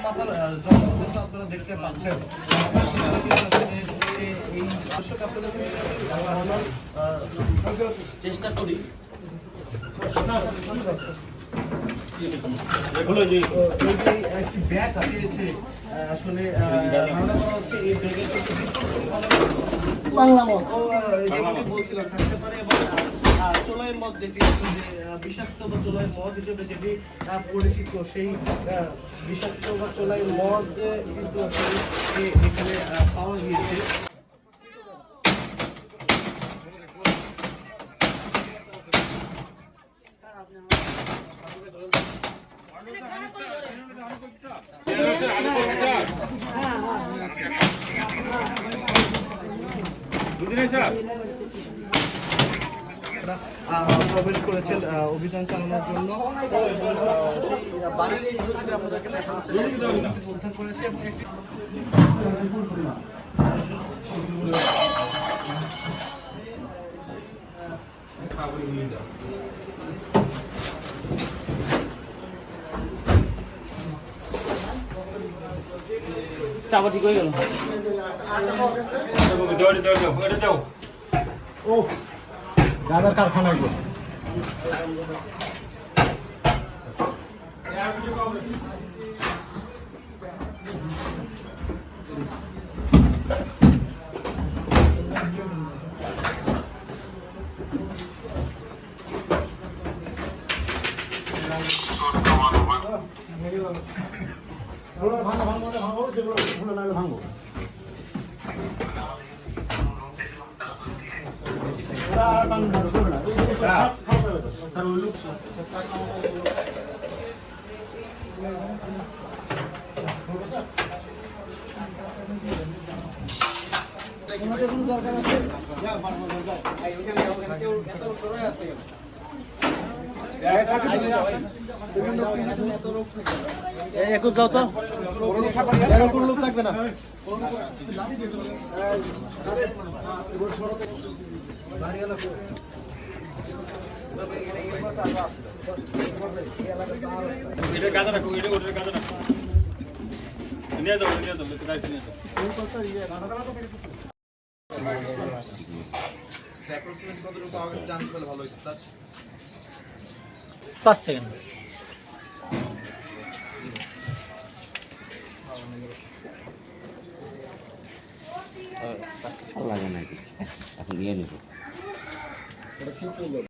মাথার যন্ত্র কিন্তু আপনারা দেখতে পাচ্ছেন। এই দর্শক আপনাদের চেষ্টা করি একটি ব্যাগ পেয়েছে আসলে ধারণা করা হচ্ছে এই ব্যাগের যেমনটি বলছিলাম থাকতে পারে এবং চোলাই মদ যেটি বিষাক্ত বা চোলাই মদ হিসেবে যেটি পরিচিত সেই বিষাক্ত বা চোলাই মদ কিন্তু আসলে এখানে পাওয়া গিয়েছে। প্রবেশ করেছেন অভিযান চালানোর জন্য সেই বাড়িটি যদি আপনাদেরকে উদ্ধার করেছে এবং একটি চাপা ঠিক হয়ে গেল। ও দাদার কারখানায় গো ভাঙো ভাঙো ভাঙো যেগুলো ভুলে না ভাঙো একটু যাও তো কোনো লোক থাকবে না। এটা গাদা রাখো, এটা ওটা গাদা রাখো। নিয়ে যাও, নিয়ে যাও, দায়িত্ব নিয়ে যাও। অ্যাপ্রক্সিমেট কতটুকু পাওয়া গেছে জানতে পারলে ভালো হতো স্যার। 5 সেকেন্ড। লাগে নাকি এখন নিয়ে নিব।